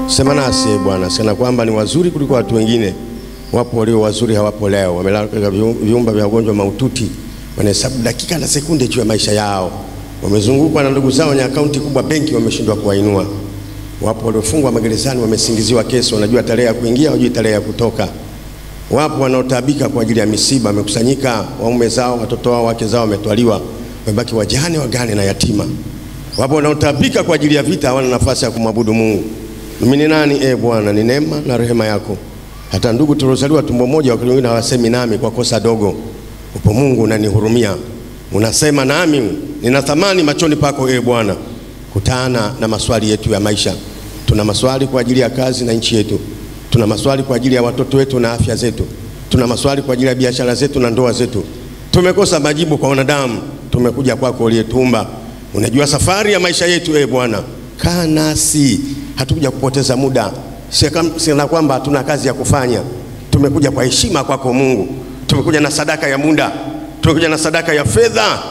Sema nasi Bwana, sana kwamba ni wazuri kuliko watu wengine. Wapo walio wazuri hawapo leo, wamelala katika viumba vya ugonjwa maututi, wanahesabu dakika na sekunde juu ya maisha yao. Wamezungukwa na ndugu zao wenye akaunti kubwa benki, wameshindwa kuwainua. Wapo waliofungwa magerezani, wamesingiziwa kesi, wanajua tarehe ya kuingia, hawajui tarehe ya kutoka. Wapo wanaotaabika kwa ajili ya misiba, wamekusanyika, waume zao, watoto wao, wake zao wametwaliwa, wamebaki wajane, wagane na yatima. Wapo wanaotaabika kwa ajili ya vita, hawana nafasi ya kumwabudu Mungu. Mimi ni nani Bwana? Ni neema na rehema yako. Hata ndugu tuliozaliwa tumbo moja, wakati wengine hawasemi nami kwa kosa dogo. Upo Mungu unanihurumia, unasema nami nina thamani machoni pako Bwana. Kutana na maswali yetu ya maisha. Tuna maswali kwa ajili ya kazi na nchi yetu. Tuna maswali kwa ajili ya watoto wetu na afya zetu. Tuna maswali kwa ajili ya biashara zetu na ndoa zetu. Tumekosa majibu kwa wanadamu, tumekuja kwako uliyetuumba. Unajua safari ya maisha yetu Bwana. Kaa nasi, hatukuja kupoteza muda. Sina kwamba tuna kazi ya kufanya. Tumekuja kwa heshima kwako Mungu. Tumekuja na sadaka ya muda. Tumekuja na sadaka ya fedha.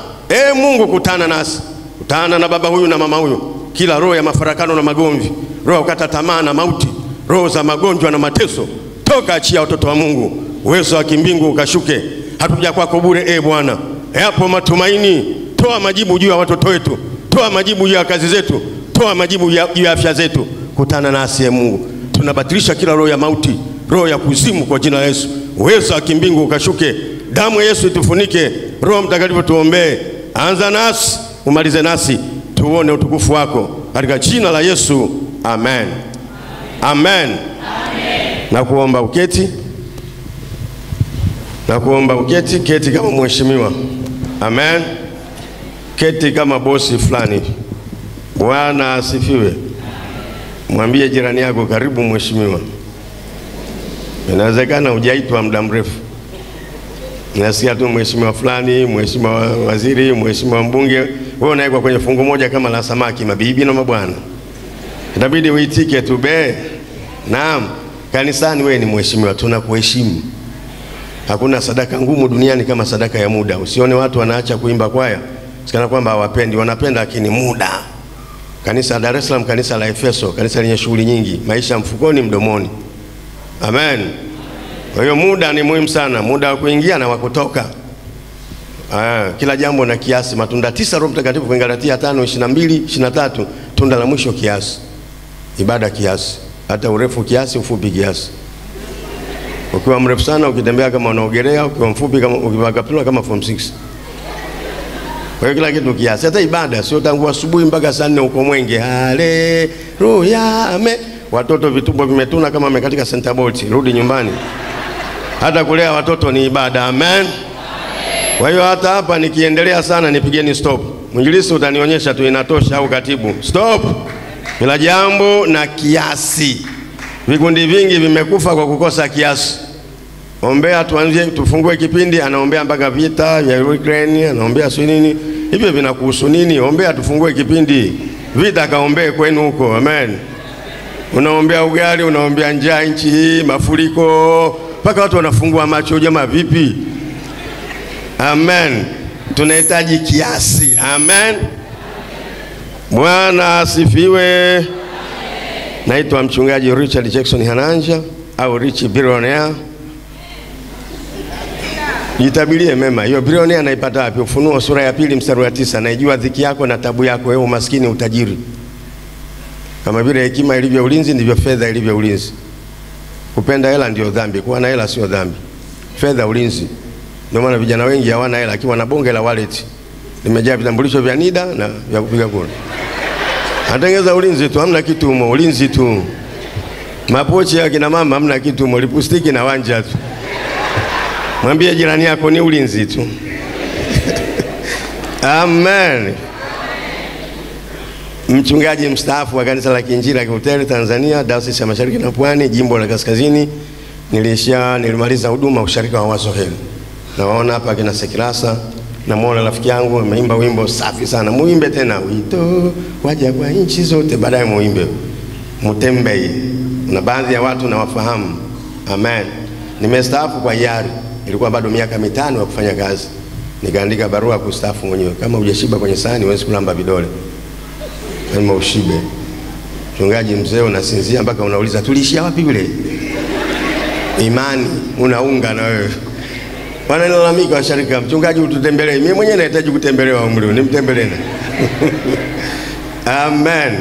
Mungu, kutana nasi. Kutana na baba huyu na mama huyu. Kila roho ya mafarakano na magomvi, roho ya kukata tamaa na mauti, roho za magonjwa na mateso, toka achia watoto wa Mungu. Uwezo wa kimbingu ukashuke. Hatukuja kwako bure Bwana. Hapo matumaini. Toa majibu juu ya watoto wetu. Toa majibu juu ya kazi zetu. Toa majibu juu ya afya zetu. Kutana nasi Mungu. Tunabatilisha kila roho ya mauti, roho ya kuzimu kwa jina la Yesu. Uwezo wa kimbingu ukashuke. Damu ya Yesu itufunike. Roho Mtakatifu tuombee. Anza nasi, umalize nasi. Tuone utukufu wako katika jina la Yesu. Amen. Amen. Amen. Na kuomba uketi. Na kuomba uketi, keti kama mheshimiwa. Amen. Keti kama bosi fulani. Bwana asifiwe. Mwambie jirani yako, karibu mheshimiwa. Inawezekana hujaitwa muda mrefu. Nasikia tu mheshimiwa fulani, mheshimiwa waziri, mheshimiwa mbunge. Wewe unaikwa kwenye fungu moja kama la samaki, mabibi na mabwana. Itabidi uitike tu naam. Kanisani wewe ni mheshimiwa, tunakuheshimu. Hakuna sadaka ngumu duniani kama sadaka ya muda. Usione watu wanaacha kuimba kwaya sikana kwamba hawapendi, wanapenda lakini muda. Kanisa Dar es Salaam, kanisa la Efeso, kanisa lenye shughuli nyingi, maisha mfukoni mdomoni. Amen. Kwa hiyo muda ni muhimu sana, muda wa kuingia na wa kutoka. Kila jambo na kiasi. Matunda 9 Roho Mtakatifu kwa Galatia 5:22-23, tunda la mwisho kiasi. Ibada kiasi, hata urefu kiasi, ufupi kiasi. Ukiwa mrefu sana ukitembea kama unaogelea, ukiwa mfupi kama ukivakapilwa kama form 6. Kwa hiyo kila kitu kiasi. Hata ibada sio tangu asubuhi mpaka saa 4 uko mwenge. Haleluya. Amen. Watoto vitumbo vimetuna kama wamekatika center bolt, rudi nyumbani. Hata kulea watoto ni ibada. Amen. Kwa hiyo hata hapa nikiendelea sana nipigeni stop. Mwinjilisti utanionyesha tu inatosha au katibu. Stop. Kila jambo na kiasi. Vikundi vingi vimekufa kwa kukosa kiasi. Ombea tuanzie tufungue kipindi, anaombea mpaka vita vya Ukraine, anaombea nini? Hivyo vinakuhusu nini? Ombea tufungue kipindi. Vita kaombee kwenu huko. Amen. Unaombea ugali, unaombea njaa nchi hii, mafuriko, mpaka watu wanafungua macho, jamaa vipi? Amen. Tunahitaji kiasi. Amen. Bwana asifiwe. Amen. Naitwa mchungaji Richard Jackson Hananja au Rich Billionaire. Jitabirie mema. Hiyo billionaire naipata wapi? Ufunuo sura ya 2 mstari wa 9. Naijua dhiki yako na tabu yako, wewe umaskini utajiri. Kama vile hekima ilivyo ulinzi, ndivyo fedha ilivyo ulinzi. Kupenda hela ndio dhambi, kuwa na hela sio dhambi. Fedha ulinzi. Ndio maana vijana wengi hawana hela, akiwa na bonge la wallet limejaa vitambulisho vya NIDA na vya kupiga kura. Atengeza ulinzi tu, hamna kitu humo, ulinzi tu. Mapochi ya kina mama hamna kitu humo, lipustiki na wanja tu. Mwambie jirani yako ni ulinzi tu. Amen. Mchungaji mstaafu wa kanisa la Kiinjili la Kilutheri Tanzania, Dayosisi ya Mashariki na Pwani, jimbo la Kaskazini. Nilimaliza huduma usharika wa Wazo Heri. Naona hapa kina Sekirasa, na muona rafiki yangu ameimba wimbo safi sana. Muimbe tena wito waja kwa nchi zote, baadaye muimbe Mutembei. Na baadhi ya watu nawafahamu. Amen. Nimestaafu kwa hiari. Ilikuwa bado miaka 5 ya kufanya kazi. Nikaandika barua kustaafu mwenyewe. Kama hujashiba kwenye sahani huwezi kulamba vidole. Kama ushibe. Mchungaji mzee unasinzia mpaka unauliza tulishia wapi yule? Imani unaunga na wewe. Wanalalamika washarika, mchungaji ututembelee. Mimi mwenyewe nahitaji kutembelewa umri, nimtembelee. Amen.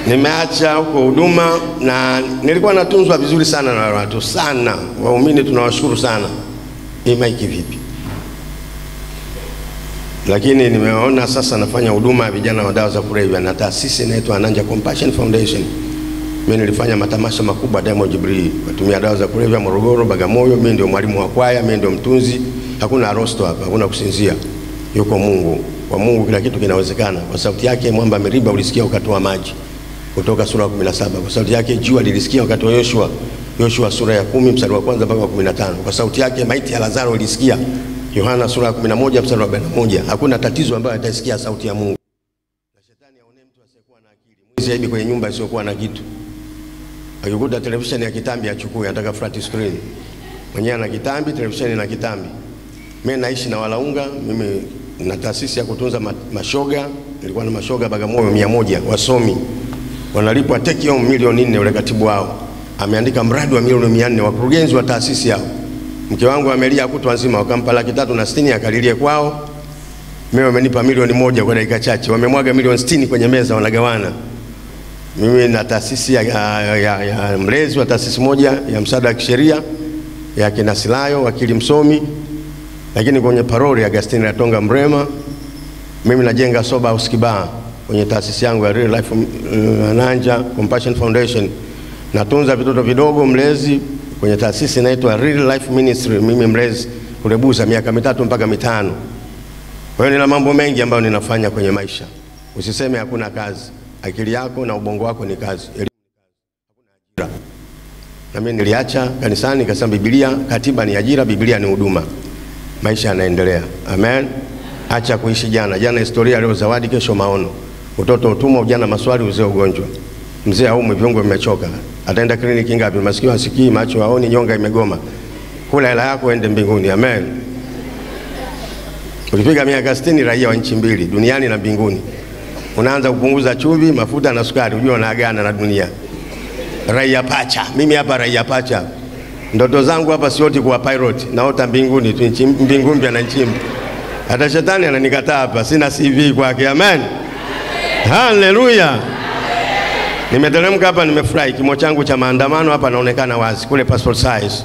Nimeacha huko huduma na nilikuwa natunzwa vizuri sana na watu sana. Waumini tunawashukuru sana. Maiki vipi? Lakini nimeona sasa nafanya huduma ya vijana wa dawa za kulevya na taasisi inaitwa Ananja Compassion Foundation. Mimi nilifanya matamasha makubwa Diamond Jubilee, watumia dawa za kulevya Morogoro, Bagamoyo. Mimi ndio mwalimu wa kwaya, mimi ndio mtunzi. Hakuna rosto hapa, hakuna kusinzia. Yuko Mungu. Kwa Mungu kila kitu kinawezekana. Kwa sauti yake mwamba Meriba ulisikia ukatoa maji. Kutoka sura ya 17. Kwa sauti yake jua lilisikia wakati wa Yoshua sura ya 10 mstari wa kwanza mpaka 15. Kwa sauti yake maiti ya Lazaro ilisikia. Yohana sura ya 11 mstari wa 41. Hakuna tatizo ambayo atasikia sauti ya Mungu. Na shetani aone mtu asiyekuwa na akili. Mwizi aibi kwenye nyumba isiyokuwa na kitu. Akikuta televisheni ya kitambi achukue, anataka flat screen. Mwenyewe ana kitambi, televisheni na kitambi. Mimi naishi na walaunga, mimi na taasisi ya kutunza mashoga. Nilikuwa na mashoga Bagamoyo 100 wasomi. Wanalipwa take home milioni 4. Ule katibu wao ameandika mradi wa milioni 400, wakurugenzi wa taasisi yao. Mke wangu amelia kutwa nzima, wakampa 360 akalilie kwao. Mimi wamenipa milioni 1 kwa dakika chache. Wamemwaga milioni 60 kwenye meza wanagawana. Mimi na taasisi ya mlezi wa taasisi moja ya msaada wa kisheria ya kina Silayo, wakili msomi. Lakini kwenye parole ya Agustini Ratonga Mrema, mimi najenga soba house Kibaha kwenye taasisi yangu ya Real Life Ananja Compassion Foundation. Natunza vitoto vidogo, mlezi kwenye taasisi inaitwa Real Life Ministry. Mimi mlezi kurebuza miaka 3 mpaka 5. Kwa hiyo nina mambo mengi ambayo ninafanya kwenye maisha. Usiseme hakuna kazi. Akili yako na ubongo wako ni kazi. Elimu ni kazi. Hakuna ajira. Na mimi niliacha kanisani nikasema Biblia, katiba ni ajira, Biblia ni huduma. Maisha yanaendelea. Amen. Acha kuishi jana. Jana historia, leo zawadi, kesho maono. Utoto utumwa, ujana maswali, uzee ugonjwa. Mzee haumwi, viungo vimechoka. Ataenda kliniki ngapi? Masikio hasikii, macho haoni, nyonga imegoma. Kula hela yako ende mbinguni. Amen. Ukipiga miaka 60 raia wa nchi mbili, duniani na mbinguni. Unaanza kupunguza chumvi, mafuta na sukari, unajua unaagana na dunia. Raia pacha. Mimi hapa raia pacha. Ndoto zangu hapa sioti kuwa pilot, naota mbinguni tu, mbinguni na nchi. Hata shetani ananikataa hapa, sina CV kwake. Amen. Haleluya. Nimeteremka hapa nimefurahi, kimo changu cha maandamano hapa naonekana wazi kule passport size.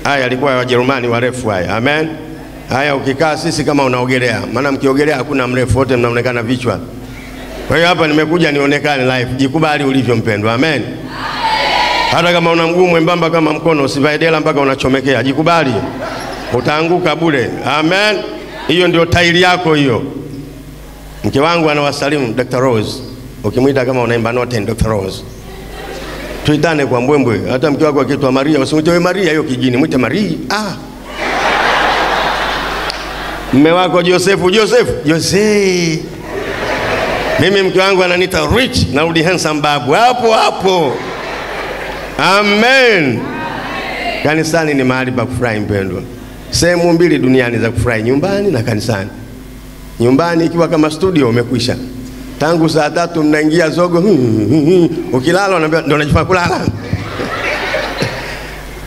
Haya alikuwa Wajerumani warefu haya. Amen. Haya ukikaa sisi kama unaogelea, maana mkiogelea hakuna mrefu, wote mnaonekana vichwa. Kwa hiyo hapa nimekuja nionekane live. Jikubali ulivyo mpendwa. Amen. Hata kama una mguu mwembamba kama mkono, usivae dela mpaka unachomekea. Jikubali. Utaanguka bure. Amen. Hiyo ndio tairi yako hiyo. Mke wangu anawasalimu Dr. Rose. Ukimuita kama unaimba note Dr. Rose. Tuitane kwa mbwembwe. Hata mke wako akiitwa Maria, usimwite wewe Maria hiyo kijini, mwite Maria. Mme wako Joseph. Mimi mke wangu ananiita Rich, narudi handsome babu. Hapo. Amen. Kanisani ni mahali pa kufurahi mpendwa. Sehemu mbili duniani za kufurahi, nyumbani na kanisani. Nyumbani ikiwa kama studio umekwisha. Tangu saa 3 mnaingia zogo, ukilala unaambia ndio unajifanya kulala.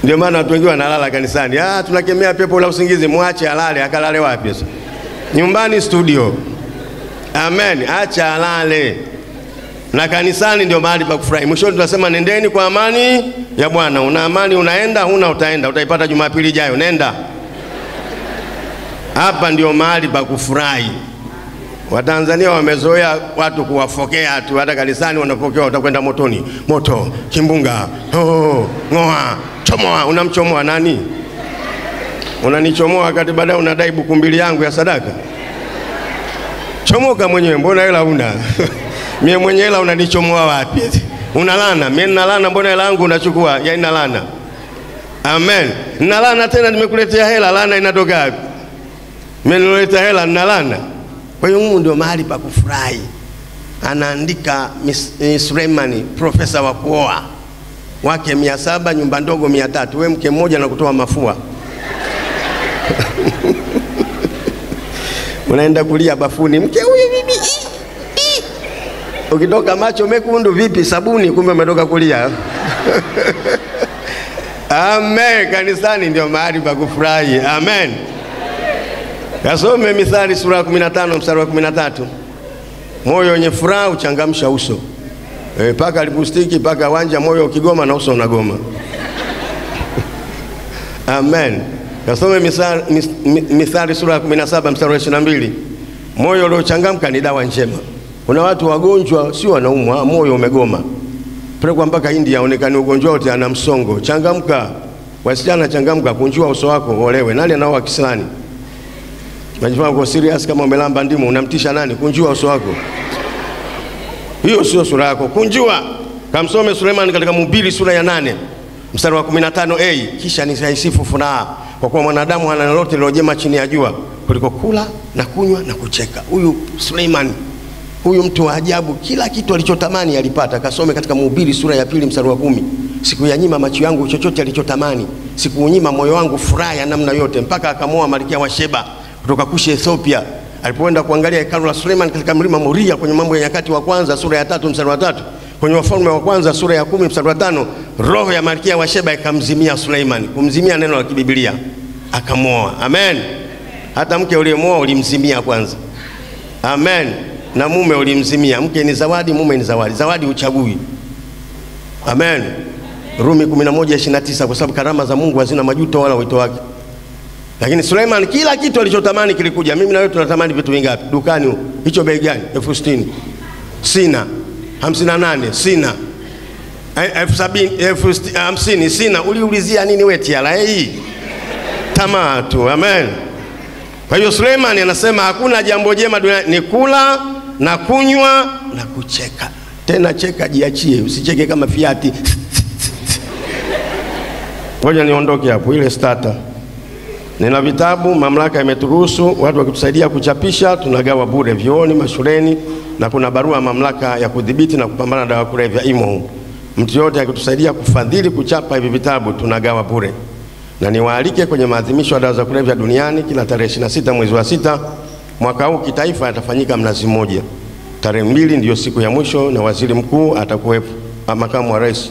Ndio maana watu wengi wanalala kanisani. Tunakemea pepo la usingizi, muache alale. Akalale wapi sasa? Nyumbani studio. Amen. Acha alale. Na kanisani ndio mahali pa kufurahi. Mwisho tunasema nendeni kwa amani ya Bwana. Una amani unaenda, huna utaenda. Utaipata Jumapili ijayo, nenda. Hapa ndio mahali pa kufurahi. Watanzania wamezoea watu kuwafokea tu, hata kanisani wanapokea utakwenda motoni. Moto, kimbunga, ngoa, chomoa. Unamchomoa nani? Unanichomoa wakati baadaye unadai buku mbili yangu ya sadaka. Chomoka mwenyewe, mbona hela una? Mimi mwenyewe hela unanichomoa wapi? Unalana, mimi nalana, mbona hela yangu unachukua? Ya inalana. Amen. Nalana tena nimekuletea hela, lana inatoka wapi? Mimi nileta hela nalana. Kwa hiyo Mungu ndio mahali pa kufurahi. Anaandika Suleimani, profesa wa kuoa. Wake 700, nyumba ndogo 300. Wewe mke mmoja na kutoa mafua. Unaenda kulia bafuni, mke huyu bibi. Ukitoka macho mekundu vipi sabuni, kumbe umetoka kulia. Amen. Kanisani ndio mahali pa kufurahi. Amen. Kasome Mithali sura ya 15 mstari wa 13. Moyo wenye furaha uchangamsha uso. Paka lipustiki, paka wanja, moyo ukigoma na uso unagoma. Amen. Kasome Mithali sura ya 17 mstari wa 22. Moyo uliochangamka ni dawa njema. Kuna watu wagonjwa sio wanaumwa, moyo umegoma. Pelekwa mpaka India aonekane ugonjwa wote ana msongo. Changamka. Wasichana changamka, kunjua uso wako olewe. Nani anaoa kisilani? Unajifanya uko serious kama umelamba ndimu, unamtisha nani? Kunjua uso wako. Hiyo sio sura yako. Kunjua. Kamsome Suleiman katika Mhubiri sura ya 8 mstari wa 15a. Kisha nisifu furaha kwa kuwa mwanadamu hana lolote lilojema chini ya jua kuliko kula na kunywa na kucheka. Huyu Suleiman, huyu mtu wa ajabu, kila kitu alichotamani alipata. Kasome katika Mhubiri sura ya 2 mstari wa 10. Siku ya nyima macho yangu chochote alichotamani, siku unyima moyo wangu furaha ya namna yote, mpaka akamoa Malkia wa Sheba kutoka Kushi Ethiopia. Alipoenda kuangalia hekalu la Suleiman katika mlima Moria, kwenye Mambo ya Nyakati wa kwanza sura ya 3 mstari wa 3, kwenye Wafalme wa kwanza sura ya 10 mstari wa 5, roho ya Malkia wa Sheba ikamzimia Suleiman. Kumzimia neno la kibiblia, akamoa. Amen. Hata mke uliyemoa ulimzimia kwanza. Amen. Na mume ulimzimia. Mke ni zawadi, mume ni zawadi. Zawadi uchagui. Amen. Rumi 11:29, kwa sababu karama za Mungu hazina majuto wala wito wake. Lakini Suleiman kila kitu alichotamani kilikuja. Mimi na wewe tunatamani vitu vingapi? Dukani hicho bei gani? 60,000. Sina. 58 sina. 50,000 sina. Uliulizia nini wewe tiara hii? Tamaa tu. Amen. Kwa hiyo Suleiman anasema hakuna jambo jema duniani ni kula na kunywa na kucheka. Tena cheka jiachie, usicheke kama Fiati. Ngoja niondoke hapo, ile starter. Nina vitabu, mamlaka imeturuhusu, watu wakitusaidia kuchapisha, tunagawa bure vioni, mashuleni, na kuna barua mamlaka ya kudhibiti na kupambana na dawa kulevya imo. Mtu yote akitusaidia kufadhili kuchapa hivi vitabu, tunagawa bure. Na niwaalike kwenye maadhimisho ya dawa za kulevya duniani kila tarehe 26 mwezi wa 6 mwaka huu kitaifa yatafanyika Mnazi Mmoja. Tarehe 2 ndio siku ya mwisho, na waziri mkuu atakuwepo, makamu wa rais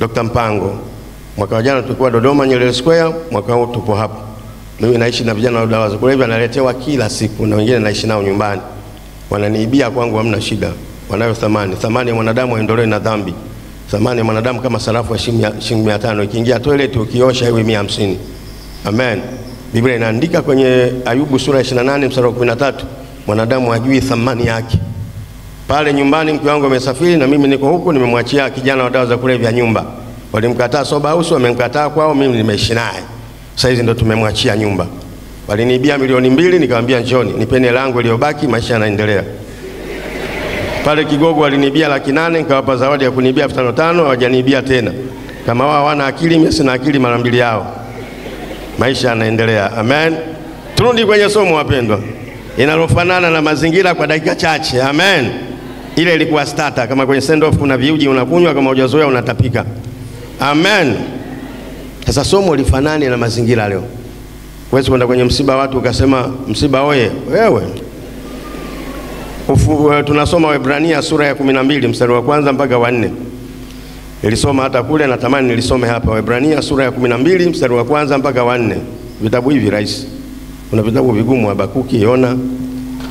Dr. Mpango. Mwaka jana tulikuwa Dodoma Nyerere Square, mwaka huu tupo hapa. Mimi naishi na vijana wa dawa za kulevya, naletewa kila siku, na wengine naishi nao nyumbani. Wananiibia kwangu, hamna shida. Wanayo thamani. Thamani ya mwanadamu haiondolewi na dhambi. Thamani ya mwanadamu kama sarafu ya shilingi 500, ikiingia toilet ukiosha iwe 150. Amen. Biblia inaandika kwenye Ayubu sura ya 28 mstari wa 13, mwanadamu hajui thamani yake. Pale nyumbani mke wangu amesafiri na mimi niko huku, nimemwachia kijana wa dawa za kulevya nyumba. Walimkataa soba house, wamemkataa kwao, mimi nimeishi naye. Sasa hizi ndo tumemwachia nyumba. Waliniibia milioni 2, nikamwambia njoni, nipeni langu iliyobaki, maisha yanaendelea. Pale Kigogo waliniibia 800,000, nikawapa zawadi ya kuniibia 5,500, hawajaniibia tena. Kama wao wana akili, mimi sina akili mara mbili yao. Maisha yanaendelea. Amen. Turudi kwenye somo wapendwa, inalofanana na mazingira kwa dakika chache. Amen. Ile ilikuwa starter, kama kwenye send off kuna viuji unakunywa, kama hujazoea unatapika. Amen. Sasa somo lifanane na mazingira leo. Huwezi kwenda kwenye msiba watu ukasema msiba oye wewe. Tunasoma Waebrania sura ya 12 mstari wa 1 mpaka wa 4. Nilisoma hata kule, natamani nilisome hapa. Waebrania sura ya 12 mstari wa 1 mpaka wa 4. Vitabu hivi rahisi. Kuna vitabu vigumu, Habakuki, Yona.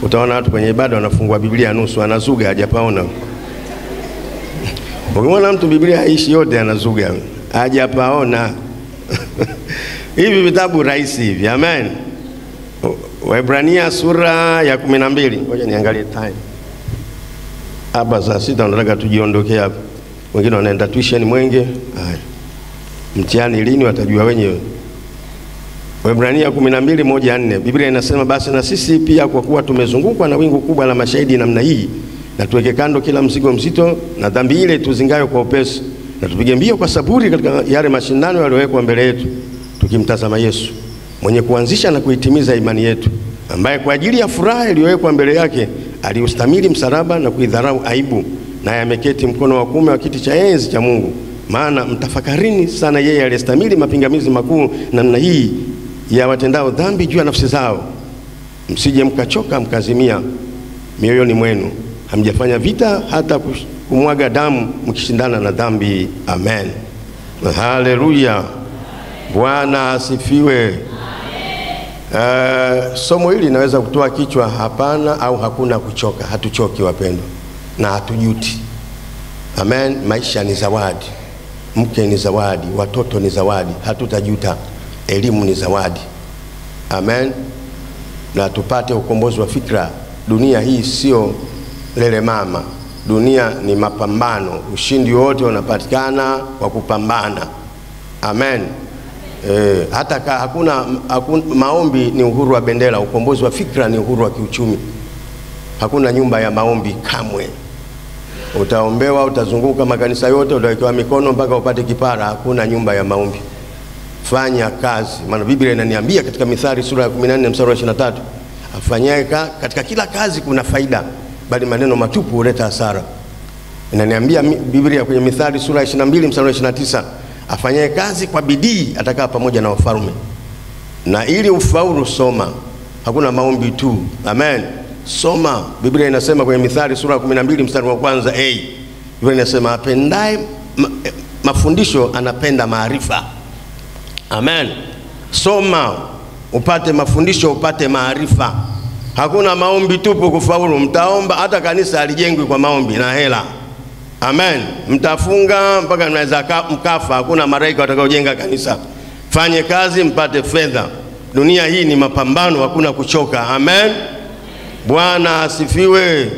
Utaona watu kwenye ibada wanafungua Biblia nusu, anazuga hajapaona. Ukiona mtu Biblia haishi yote anazuga, hajapaona. Hivi vitabu rahisi hivi. Amen. Waebrania sura ya 12. Ngoja niangalie time. Hapa saa 6 nataka tujiondokea hapa. Wengine wanaenda tuition Mwenge. Haya. Mtihani lini watajua wenyewe. Waebrania 12:1-4. Biblia inasema basi na sisi pia, kwa kuwa tumezungukwa na wingu kubwa la mashahidi namna hii, na tuweke kando kila mzigo mzito na dhambi ile tuzingayo kwa upesi, na tupige mbio kwa saburi katika yale mashindano yaliyowekwa mbele yetu, tukimtazama Yesu, mwenye kuanzisha na kuitimiza imani yetu, ambaye kwa ajili ya furaha iliyowekwa mbele yake aliustamili msalaba na kuidharau aibu, naye ameketi mkono wa kuume wa kiti cha enzi cha Mungu. Maana mtafakarini sana yeye aliyestamili mapingamizi makuu namna hii ya watendao dhambi juu ya nafsi zao, msije mkachoka mkazimia mioyoni mwenu. hamjafanya vita hata kumwaga damu mkishindana na dhambi. Amen. Haleluya. Bwana asifiwe. Somo hili linaweza kutoa kichwa hapana au hakuna kuchoka. Hatuchoki wapendwa, na hatujuti. Amen. Maisha ni zawadi, mke ni zawadi, watoto ni zawadi, hatutajuta. Elimu ni zawadi. Amen. Na tupate ukombozi wa fikra. Dunia hii sio lele mama. Dunia ni mapambano. Ushindi wote unapatikana kwa kupambana. Amen. Hata hakuna maombi ni uhuru wa bendera. Ukombozi wa fikra ni uhuru wa kiuchumi. Hakuna nyumba ya maombi kamwe. Utaombewa, utazunguka makanisa yote, utawekewa mikono mpaka upate kipara. Hakuna nyumba ya maombi. Fanya kazi. Maana Biblia inaniambia katika Mithali sura ya 14 mstari wa 23, afanyaye katika kila kazi kuna faida, bali maneno matupu huleta hasara. Inaniambia Biblia kwenye Mithali sura ya 22 mstari wa 29, afanyaye kazi kwa bidii atakaa pamoja na wafalme. Na ili ufaulu, soma. Hakuna maombi tu. Amen. Soma. Biblia inasema kwenye Mithali sura ya 12 mstari wa kwanza, Biblia inasema apendaye mafundisho anapenda maarifa. Amen. Soma upate mafundisho, upate maarifa. Hakuna maombi tupu kufaulu. Mtaomba, hata kanisa halijengwi kwa maombi na hela. Amen. Mtafunga mpaka mnaweza mkafa, hakuna malaika watakaojenga kanisa. Fanye kazi mpate fedha. Dunia hii ni mapambano, hakuna kuchoka. Amen. Bwana asifiwe.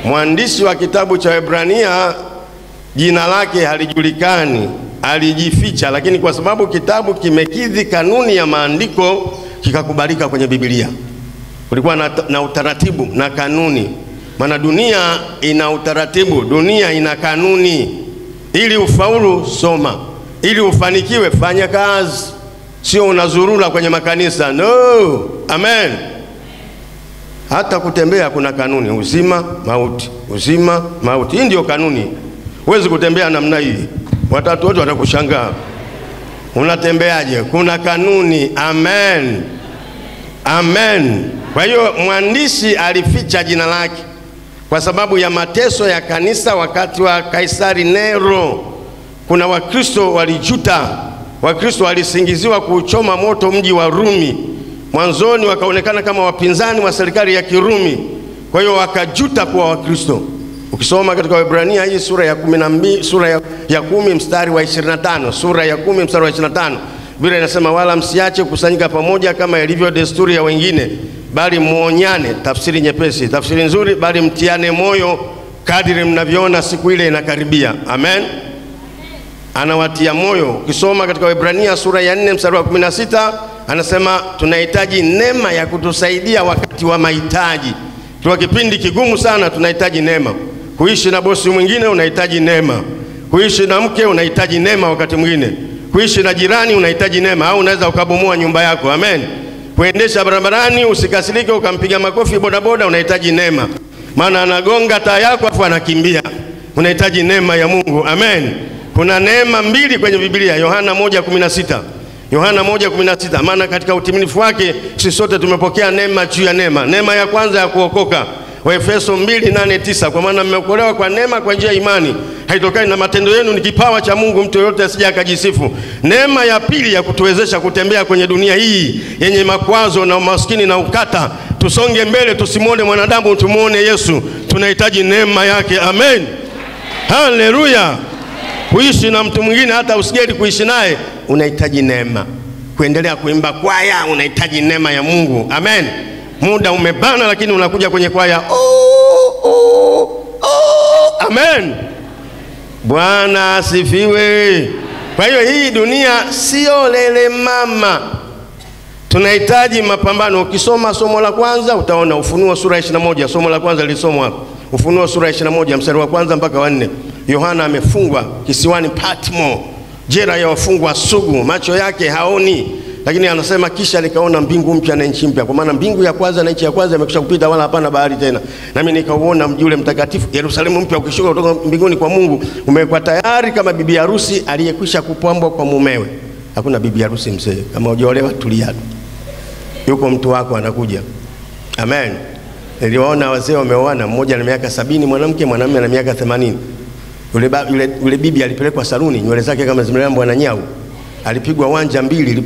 Mwandishi wa kitabu cha Waebrania jina lake halijulikani, alijificha, lakini kwa sababu kitabu kimekidhi kanuni ya maandiko kikakubalika kwenye Biblia. Kulikuwa na utaratibu na kanuni. Maana dunia ina utaratibu, dunia ina kanuni. Ili ufaulu, soma. Ili ufanikiwe, fanya kazi. Sio unazurura kwenye makanisa. No. Amen. Hata kutembea kuna kanuni. Uzima, mauti. Uzima, mauti. Hii ndio kanuni. Huwezi kutembea namna hii, watoto wote watakushangaa. Unatembeaje? Kuna kanuni. Amen. Amen. Kwa hiyo mwandishi alificha jina lake kwa sababu ya mateso ya kanisa wakati wa Kaisari Nero. Kuna Wakristo walijuta. Wakristo walisingiziwa kuuchoma moto mji wa Rumi. Mwanzoni wakaonekana kama wapinzani wa serikali ya Kirumi. Kwa hiyo wakajuta kuwa Wakristo. Ukisoma katika Waebrania hii sura ya 12, sura ya 10 mstari wa 25, sura ya 10 mstari wa 25, Biblia inasema wala msiache kusanyika pamoja kama ilivyo desturi ya wengine, bali muonyane. Tafsiri nyepesi, tafsiri nzuri, bali mtiane moyo kadiri mnavyoona siku ile inakaribia. Amen. Anawatia moyo. Ukisoma katika Waebrania sura ya 4 mstari wa 16, anasema tunahitaji neema ya kutusaidia wakati wa mahitaji. Kwa kipindi kigumu sana tunahitaji neema. Kuishi na bosi mwingine unahitaji neema. Kuishi na mke unahitaji neema wakati mwingine. Kuishi na jirani unahitaji neema, au unaweza ukabomoa nyumba yako. Amen. Kuendesha barabarani usikasirike ukampiga makofi bodaboda, unahitaji neema. Maana anagonga taa yako afu anakimbia. Unahitaji neema ya Mungu. Amen. Kuna neema mbili kwenye Biblia. Yohana 1:16. Yohana 1:16. Maana katika utimilifu wake sisi sote tumepokea neema juu ya neema. Neema ya kwanza ya kuokoka. Waefeso 2:8-9. Kwa maana mmeokolewa kwa neema kwa njia ya imani. Haitokani na matendo yenu, ni kipawa cha Mungu, mtu yote asije akajisifu. Neema ya pili ya kutuwezesha kutembea kwenye dunia hii yenye makwazo na umaskini na ukata. Tusonge mbele, tusimuone mwanadamu, tumuone Yesu. Tunahitaji neema yake. Amen. Haleluya. Kuishi na mtu mwingine hata usigeri kuishi naye unahitaji neema. Kuendelea kuimba kwaya unahitaji neema ya Mungu. Amen. Muda umebana lakini unakuja kwenye kwaya. Amen. Bwana asifiwe. Kwa hiyo hii dunia sio lele mama. Tunahitaji mapambano. Ukisoma somo la kwanza utaona Ufunuo sura ya 21. Somo la kwanza lilisomwa hapo. Ufunuo sura ya 21 mstari wa kwanza mpaka wa 4. Yohana amefungwa kisiwani Patmo, jela ya wafungwa sugu, macho yake haoni, lakini anasema kisha nikaona mbingu mpya na nchi mpya. Kwa maana mbingu ya kwanza na nchi ya kwanza imekwisha kupita, wala hapana bahari tena. Nami nikauona mji ule mtakatifu Yerusalemu mpya ukishuka kutoka mbinguni kwa Mungu, umekuwa tayari kama bibi harusi aliyekwisha kupambwa kwa mumewe. Hakuna bibi harusi mzee. Kama hujaolewa tulia. Yuko mtu wako anakuja. Amen. Niliwaona wazee wameoana, mmoja na miaka 70 mwanamke, mwanamume na miaka 80. Yule bibi alipelekwa saluni, nywele zake kama zimelambwa na nyau. Alipigwa wanja mbili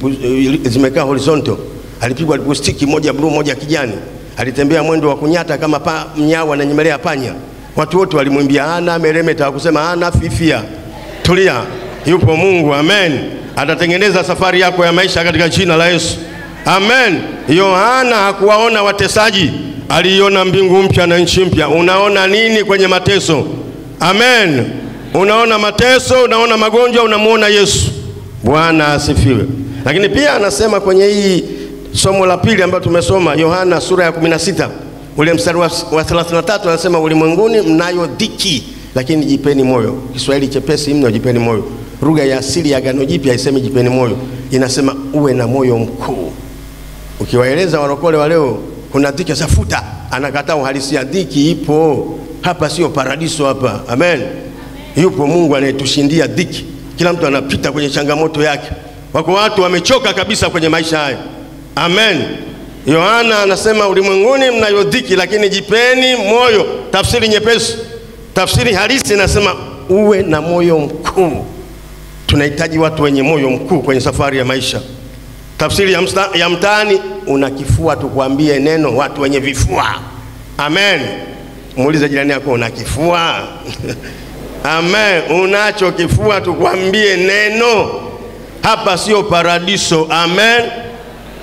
zimekaa horizontal. Alipigwa lipstick moja blue moja kijani. Alitembea mwendo wa kunyata kama mnyau ananyemelea panya. Watu wote walimwimbia ana meremeta, hakusema ana fifia. Tulia, yupo Mungu. Amen. Atatengeneza safari yako ya maisha katika jina la Yesu. Amen. Yohana hakuwaona watesaji, aliona mbingu mpya na nchi mpya. Unaona nini kwenye mateso? Amen. Unaona mateso, unaona magonjwa, unamuona Yesu. Bwana asifiwe. Lakini pia anasema kwenye hii somo la pili ambalo tumesoma, Yohana sura ya 16, ule mstari wa 33, anasema ulimwenguni mnayo dhiki, lakini jipeni moyo. Kiswahili chepesi mno, jipeni moyo. Lugha ya asili ya Agano Jipya haisemi jipeni moyo, inasema uwe na moyo mkuu. Ukiwaeleza warokole wa leo kuna dhiki, safuta, anakataa uhalisia. Dhiki ipo hapa, sio paradiso hapa. Amen. Yupo Mungu anayetushindia dhiki. Kila mtu anapita kwenye changamoto yake. Wako watu wamechoka kabisa kwenye maisha haya. Amen. Yohana anasema ulimwenguni mnayo dhiki, lakini jipeni moyo. Tafsiri nyepesi. Tafsiri halisi inasema uwe na moyo mkuu. Tunahitaji watu wenye moyo mkuu kwenye safari ya maisha. Tafsiri ya mtaani, una kifua tukwambie neno. Watu wenye vifua. Amen. Muulize jirani yako, una kifua? Amen. Unacho kifua tukwambie neno. Hapa sio paradiso. Amen.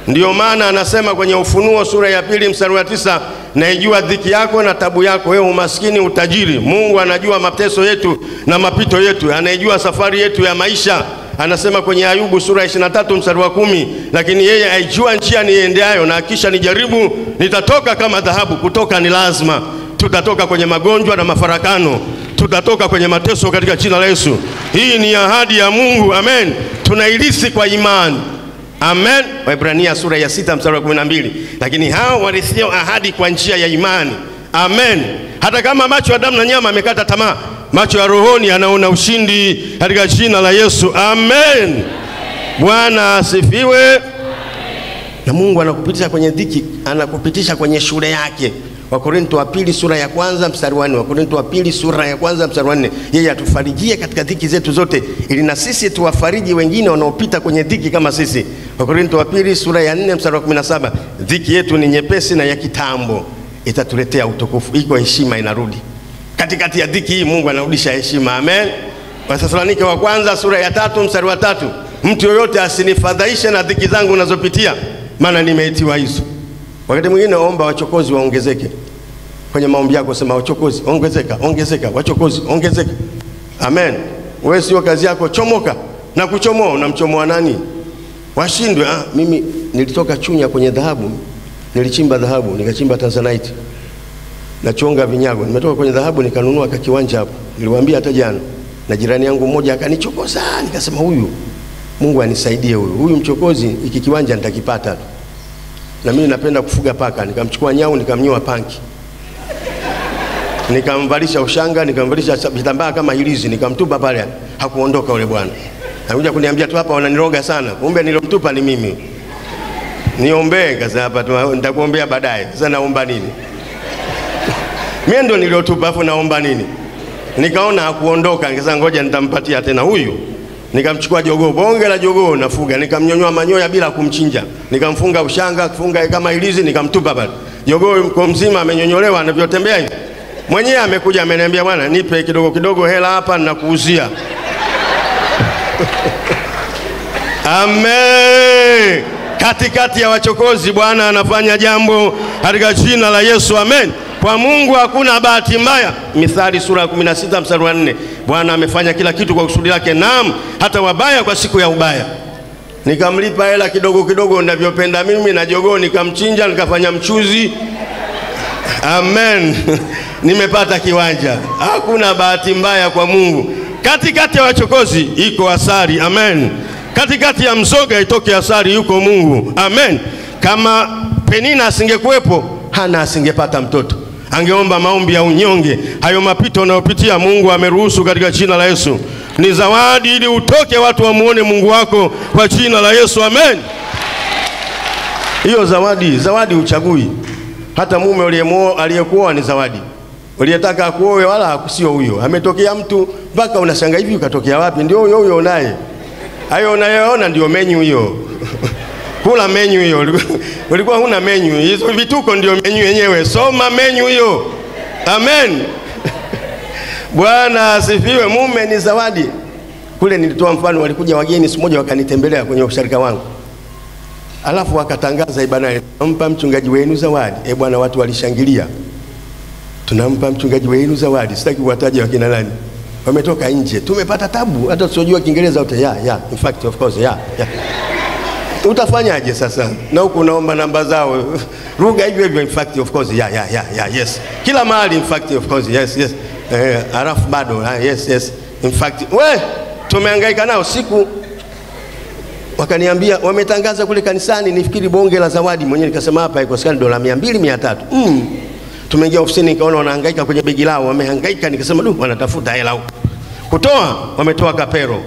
Ndio maana anasema kwenye Ufunuo sura ya 2 mstari wa 9, naijua dhiki yako na tabu yako, wewe umaskini utajiri. Mungu anajua mateso yetu na mapito yetu, anaijua safari yetu ya maisha. Anasema kwenye Ayubu sura ya 23 mstari wa 10, lakini yeye aijua njia niendeayo, na kisha nijaribu nitatoka kama dhahabu. Kutoka ni lazima. Tutatoka kwenye magonjwa na mafarakano, tutatoka kwenye mateso katika jina la Yesu. Hii ni ahadi ya Mungu. Amen. Tunairithi kwa imani. Amen. Waebrania sura ya 6 mstari wa 12, lakini hao warithio ahadi kwa njia ya imani. Amen. Hata kama macho ya damu na nyama amekata tamaa, macho ya rohoni anaona ushindi katika jina la Yesu. Amen. Bwana asifiwe. Amen. Na Mungu anakupitisha kwenye dhiki, anakupitisha kwenye shule yake. Wakorintho wa 2 sura ya 1 mstari wa 4. Wakorintho wa 2 sura ya 1 mstari wa 4. Yeye atufarijie katika dhiki zetu zote, ili na sisi tuwafariji wengine wanaopita kwenye dhiki kama sisi. Wakorintho wa 2 sura ya 4 mstari wa 17. Dhiki yetu ni nyepesi na ya kitambo, itatuletea utukufu. Iko heshima inarudi. Katikati ya dhiki hii Mungu anarudisha heshima. Amen. Wathesalonike wa kwanza sura ya 3 mstari wa 3. Mtu yoyote asinifadhaishe na dhiki zangu unazopitia, maana nimeitiwa hizo. Wakati mwingine omba wachokozi waongezeke. Kwenye maombi yako sema wachokozi ongezeka, ongezeka, wachokozi ongezeka. Amen. Wewe sio kazi yako chomoka na kuchomoa. Unamchomoa nani? Washindwe. Mimi nilitoka Chunya kwenye dhahabu. Nilichimba dhahabu, nikachimba Tanzanite. Nachonga vinyago. Nimetoka kwenye dhahabu nikanunua kiwanja hapo. Niliwaambia hata jana. Na jirani yangu mmoja akanichokoza, nikasema huyu Mungu anisaidie huyu mchokozi, iki kiwanja nitakipata tu. Na mimi napenda kufuga paka, nikamchukua nyau nikamnyoa panki. Nikamvalisha ushanga, nikamvalisha vitambaa kama hilizi, nikamtupa pale. Hakuondoka yule bwana. Anakuja kuniambia tu hapa wananiroga sana. Kumbe nilomtupa ni mimi. Niombee kaza hapa tu, nitakuombea baadaye. Sasa naomba nini? Mimi ndo niliotupa, afu naomba nini? Nikaona hakuondoka, nikasema ngoja nitampatia tena huyu. Nikamchukua jogoo, bonge la jogoo nafuga, nikamnyonyoa manyoya bila kumchinja. Nikamfunga ushanga, kufunga kama ilizi, nikamtupa pale. Jogoo mko mzima amenyonyolewa anavyotembea hivi. Mwenyewe amekuja ameniambia, bwana nipe kidogo kidogo hela hapa ninakuuzia. Amen. Katikati ya wachokozi Bwana anafanya jambo katika jina la Yesu. Amen. Kwa Mungu hakuna bahati mbaya. Mithali sura ya 16 mstari wa 4. Bwana amefanya kila kitu kwa kusudi lake, naam hata wabaya kwa siku ya ubaya. Nikamlipa hela kidogo kidogo ninavyopenda mimi, na jogoo nikamchinja, nikafanya mchuzi. Amen. Nimepata kiwanja. Hakuna bahati mbaya kwa Mungu. Katikati ya wachokozi iko asali. Amen. Katikati ya mzoga itoke asali, yuko Mungu. Amen. Kama Penina asingekuwepo, Hana asingepata mtoto. Angeomba maombi ya unyonge. Hayo mapito unayopitia Mungu ameruhusu katika jina la Yesu. Ni zawadi ili utoke watu wamuone Mungu wako kwa jina la Yesu. Amen. Hiyo zawadi uchagui. Hata mume aliyekuoa ni zawadi. Uliyetaka akuoe wala sio huyo. Ametokea mtu mpaka unashangaa hivi ukatokea wapi? Ndio huyo naye. Hayo unayoona ndio menu hiyo. Kula menu hiyo. Ulikuwa huna menu. Hizo vituko ndio menu yenyewe. Soma menu hiyo. Amen. Bwana asifiwe. Mume ni zawadi. Kule nilitoa mfano, walikuja wageni siku moja wakanitembelea kwenye usharika wangu. Alafu wakatangaza ibada, tunampa mchungaji wenu zawadi. Bwana, watu walishangilia. Tunampa mchungaji wenu zawadi. Sitaki kuwataja wakina nani. Wametoka nje. Tumepata tabu hata tusijua Kiingereza wote. In fact, of course, Utafanyaje sasa? Na huko unaomba namba zao. Lugha hivyo in fact, of course, yes. Kila mahali in fact, of course, yes. Alafu bado yes. In fact, tumehangaika nao siku. Wakaniambia wametangaza kule kanisani, nifikiri bonge la zawadi. Mwenyewe nikasema hapa ikosekana dola 200-300. Tumeingia ofisini nikaona wanahangaika kwenye begi lao, wamehangaika. Nikasema wanatafuta hela huko. Kutoa, wametoa kapero.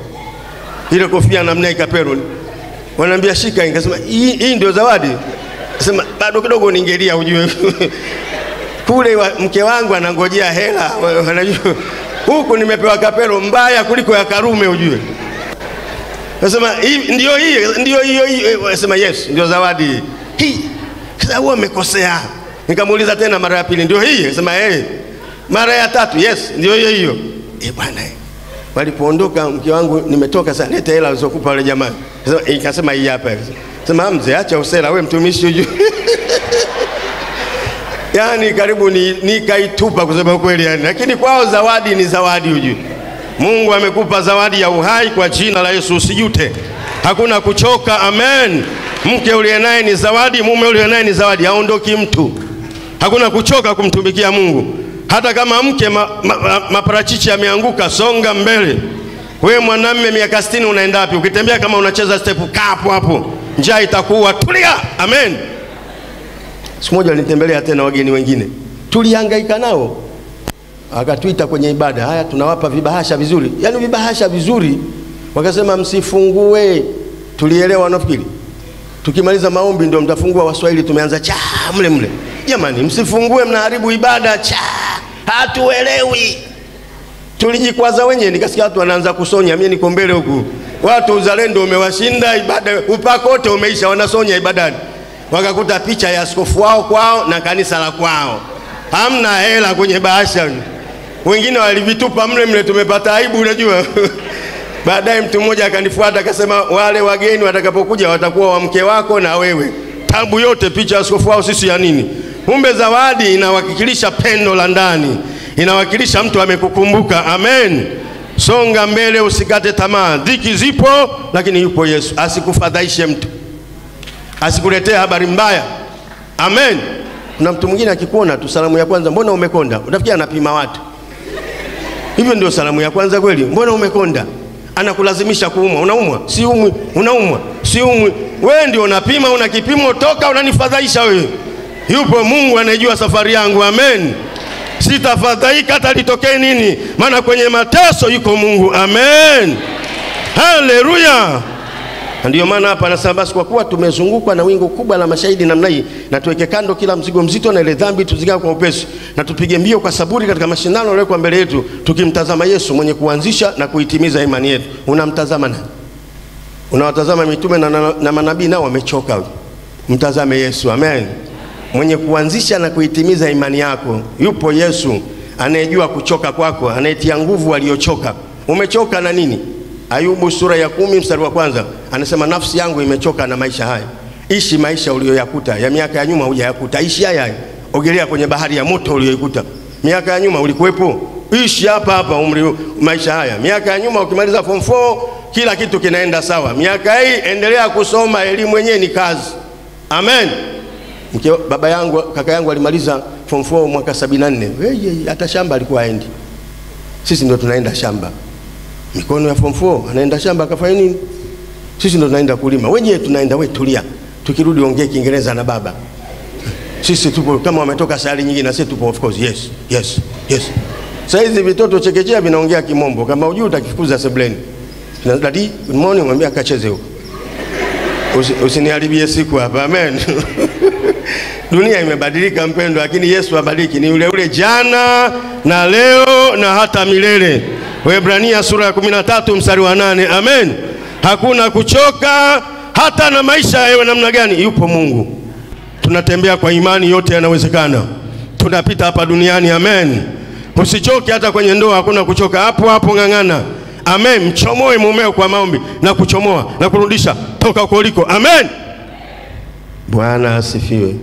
Ile kofia namna kapero. Wananiambia shika, nikasema hii ndio zawadi. Nasema bado kidogo ningelia ujue. Kule mke wangu anangojea hela, wanajua. Huku nimepewa kapero mbaya kuliko ya Karume ujue. Nasema ndio hiyo. Nasema yes, ndio zawadi hii. Sasa huwa amekosea. Nikamuuliza tena mara ya pili, ndio hii? Nasema mara ya tatu, yes, ndio hiyo. Bwana, walipoondoka mke wangu, nimetoka sasa, leta hela ulizokupa wale jamaa. Nikasema hii hapa. Nasema mzee, acha usela, wewe mtumishi ujue. Yani karibu nikaitupa kusema kweli yani. Lakini kwao zawadi ni zawadi ujue. Mungu amekupa zawadi ya uhai kwa jina la Yesu, usijute. Hakuna kuchoka. Amen. Mke uliye naye ni zawadi, mume uliye naye ni zawadi. Haondoki mtu. Hakuna kuchoka kumtumikia Mungu. Hata kama mke maparachichi yameanguka, songa mbele. Wewe mwanamume miaka 60 unaenda wapi? Ukitembea kama unacheza step hapo. Njaa itakuwa, tulia. Amen. Siku moja nitembelea tena wageni wengine. Tulihangaika nao. Akatuita kwenye ibada. Haya, tunawapa vibahasha vizuri. Yaani vibahasha vizuri. Wakasema msifungue. Tulielewa nafikiri. Tukimaliza maombi ndio mtafungua. Waswahili tumeanza mle. Jamani, msifungue, mnaharibu ibada. Hatuelewi. Tulijikwaza wenyewe, nikasikia watu wanaanza kusonya. Mimi niko mbele huku. Watu uzalendo umewashinda, ibada upako wote umeisha, wanasonya ibadani. Wakakuta picha ya askofu wao kwao na kanisa la kwao. Hamna hela kwenye bahasha. Wengine walivitupa mle, tumepata aibu unajua. Baadaye mtu mmoja akanifuata akasema wale wageni watakapokuja watakuwa wa mke wako na wewe. Tabu yote picha ya askofu wao sisi ya nini? Kumbe zawadi inawakilisha pendo la ndani. Inawakilisha mtu amekukumbuka. Amen. Songa mbele, usikate tamaa. Dhiki zipo lakini yupo Yesu. Asikufadhaishe mtu. Asikuletee habari mbaya. Amen. Kuna mtu mwingine akikuona tu salamu ya kwanza, mbona umekonda? Utafikia anapima watu. Hivyo ndio salamu ya kwanza kweli? Mbona umekonda? Anakulazimisha kuumwa. Unaumwa? Si umwi. Unaumwa? Si umwi. Wewe ndio unapima, una kipimo, toka unanifadhaisha wewe. Yupo Mungu anayejua safari yangu. Amen. Sitafadhaika hata litokee nini, maana kwenye mateso yuko Mungu. Amen. Haleluya. Ndio maana hapa anasema basi kwa kuwa tumezungukwa na wingu kubwa la mashahidi namna hii, na tuweke kando kila mzigo mzito na ile dhambi tuzigawe kwa upesi, na tupige mbio kwa saburi katika mashindano yaliyo mbele yetu, tukimtazama Yesu mwenye kuanzisha na kuitimiza imani yetu. Unamtazama nani? Unawatazama mitume na manabii, nao wamechoka. Mtazame Yesu. Amen. Mwenye kuanzisha na kuitimiza imani yako. Yupo Yesu anayejua kuchoka kwako, anayetia nguvu waliochoka. Umechoka na nini? Ayubu sura ya 10 mstari wa 1 anasema nafsi yangu imechoka na maisha haya. Ishi maisha uliyoyakuta ya miaka ya nyuma, hujayakuta. Ishi haya. Ogelea kwenye bahari ya moto uliyoikuta. Miaka ya nyuma ulikuwepo. Ishi hapa maisha haya. Miaka ya nyuma ukimaliza form 4 kila kitu kinaenda sawa. Miaka hii endelea kusoma, elimu yenyewe ni kazi. Amen. Baba yangu, kaka yangu alimaliza form 4 mwaka 74. Hata shamba alikuwa aendi. Sisi ndio tunaenda shamba. Mikono ya form 4 anaenda shamba akafanya nini? Sisi ndio tunaenda kulima. Wenyewe tunaenda, wewe tulia. Tukirudi ongea Kiingereza na baba. Sisi tupo kama wametoka sahari nyingine, na sisi tupo of course. Yes. Sasa hizi vitoto chekechea vinaongea Kimombo. Kama hujui utakifukuza sebuleni. Daddy, good morning, mwambie akacheze huko. Usiniharibie siku hapa. Amen. Dunia imebadilika mpendo, lakini Yesu habadiliki, ni yule yule jana na leo na hata milele. Waebrania sura ya 13 mstari wa 8. Amen. Hakuna kuchoka hata na maisha yawe namna gani, yupo Mungu. Tunatembea kwa imani, yote yanawezekana. Tunapita hapa duniani. Amen. Usichoke hata kwenye ndoa, hakuna kuchoka. Hapo hapo ngangana. Amen. Mchomoe mumeo kwa maombi na kuchomoa na kurudisha toka ukoliko. Amen. Bwana asifiwe.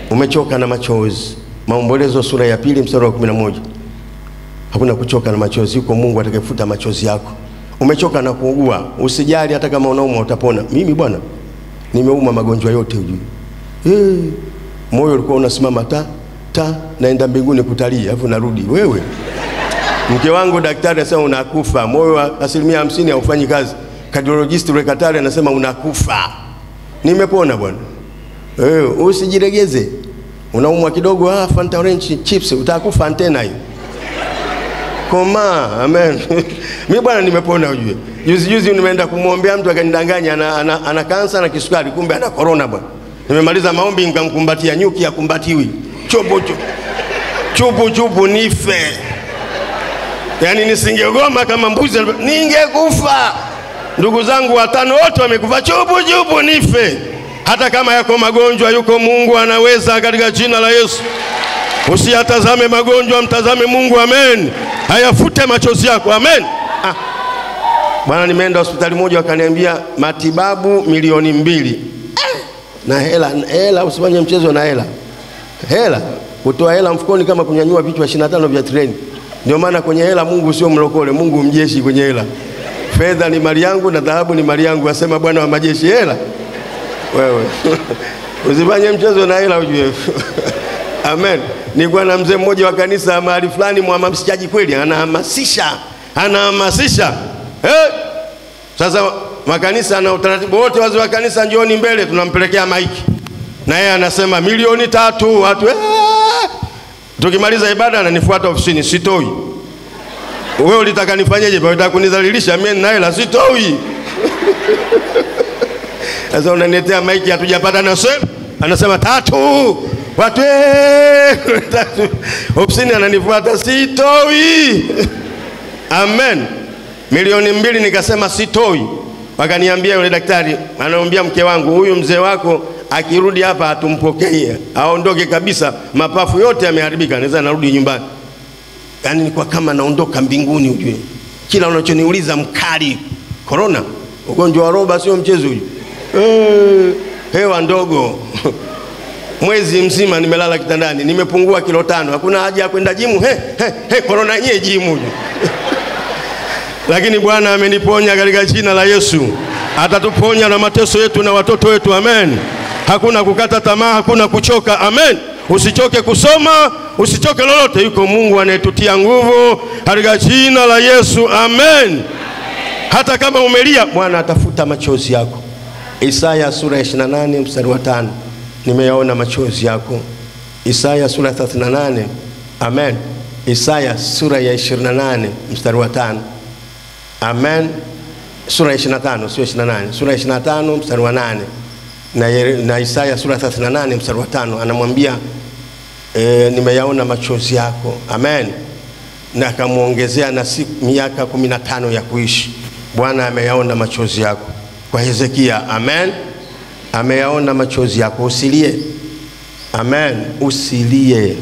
Umechoka na machozi. Maombolezo sura ya 2 mstari wa 11. Hakuna kuchoka na machozi, yuko Mungu atakayefuta machozi yako. Umechoka na kuugua, usijali hata kama unaumwa utapona. Mimi bwana nimeuma magonjwa yote ujue. Moyo ulikuwa unasimama naenda mbinguni kutalii, alafu narudi. Wewe mke wangu daktari anasema unakufa, moyo 50% haufanyi kazi. Cardiologist rekatari anasema unakufa. Nimepona bwana. Usijiregeze. Unaumwa kidogo, Fanta orange chips, utakufa antena hiyo. Koma. Amen. Mimi bwana nimepona ujue. Juzi nimeenda kumuombea mtu akanidanganya ana kansa na kisukari, kumbe ana corona bwana. Nimemaliza maombi nikamkumbatia, nyuki akumbatiwi. Chubu nife. Yaani nisingegoma kama mbuzi ningekufa. Ndugu zangu 5 wote wamekufa. Chubu nife. Hata kama yako magonjwa, yuko Mungu anaweza katika jina la Yesu. Usiyatazame magonjwa, mtazame Mungu. Amen. Hayafute machozi yako. Amen. Bwana nimeenda hospitali moja wakaniambia matibabu milioni 2. Na hela usifanye mchezo na hela. Hela, kutoa hela mfukoni kama kunyanyua vichwa 25 vya treni. Ndio maana kwenye hela Mungu sio mlokole, Mungu mjeshi kwenye hela. Fedha ni mali yangu na dhahabu ni mali yangu, asema Bwana wa majeshi. Hela wewe usifanye mchezo na hela ujue. Amen. Ni bwana mzee mmoja wa kanisa mahali fulani, mhamasishaji kweli, anahamasisha. Sasa makanisa na utaratibu wote, wazee wa kanisa njooni mbele, tunampelekea maiki. Na yeye anasema milioni 3 watu. Tukimaliza ibada ananifuata ofisini, sitoi. Wewe ulitaka nifanyeje? Unataka kunidhalilisha mimi na hela? Sitoi. Sasa unaniletea maiki, hatujapata na sema. Anasema 3 watu. Ofisini ananifuata, sitoi. Amen. Milioni 2 nikasema sitoi. Wakaniambia yule daktari, anaambia mke wangu, huyu mzee wako akirudi hapa atumpokee, aondoke kabisa, mapafu yote yameharibika, naweza narudi nyumbani. Yaani nilikuwa kama naondoka mbinguni ujue. Kila unachoniuliza mkali. Corona, ugonjwa wa roba sio mchezo huyu. Hewa ndogo. Mwezi mzima nimelala kitandani, nimepungua kilo 5. Hakuna haja ya kwenda jimu. Corona yenyewe jimu. Lakini Bwana ameniponya katika jina la Yesu. Atatuponya na mateso yetu na watoto wetu. Amen. Hakuna kukata tamaa, hakuna kuchoka. Amen. Usichoke kusoma, usichoke lolote, yuko Mungu anayetutia nguvu katika jina la Yesu. Amen. Hata kama umelia, Bwana atafuta machozi yako. Isaya sura ya 28 mstari wa 5. Nimeyaona machozi yako. Isaya sura ya 38. Amen. Isaya sura ya 28 mstari wa 5. Amen. Sura ya 25 sio 28. Sura ya 25 mstari wa 8. Na Isaya sura ya 38 mstari wa 5 anamwambia nimeyaona machozi yako. Amen. Na akamuongezea na miaka 15 ya kuishi. Bwana ameyaona machozi yako. Kwa Hezekia. Amen. Ameyaona machozi yako, usilie. Amen. Usilie.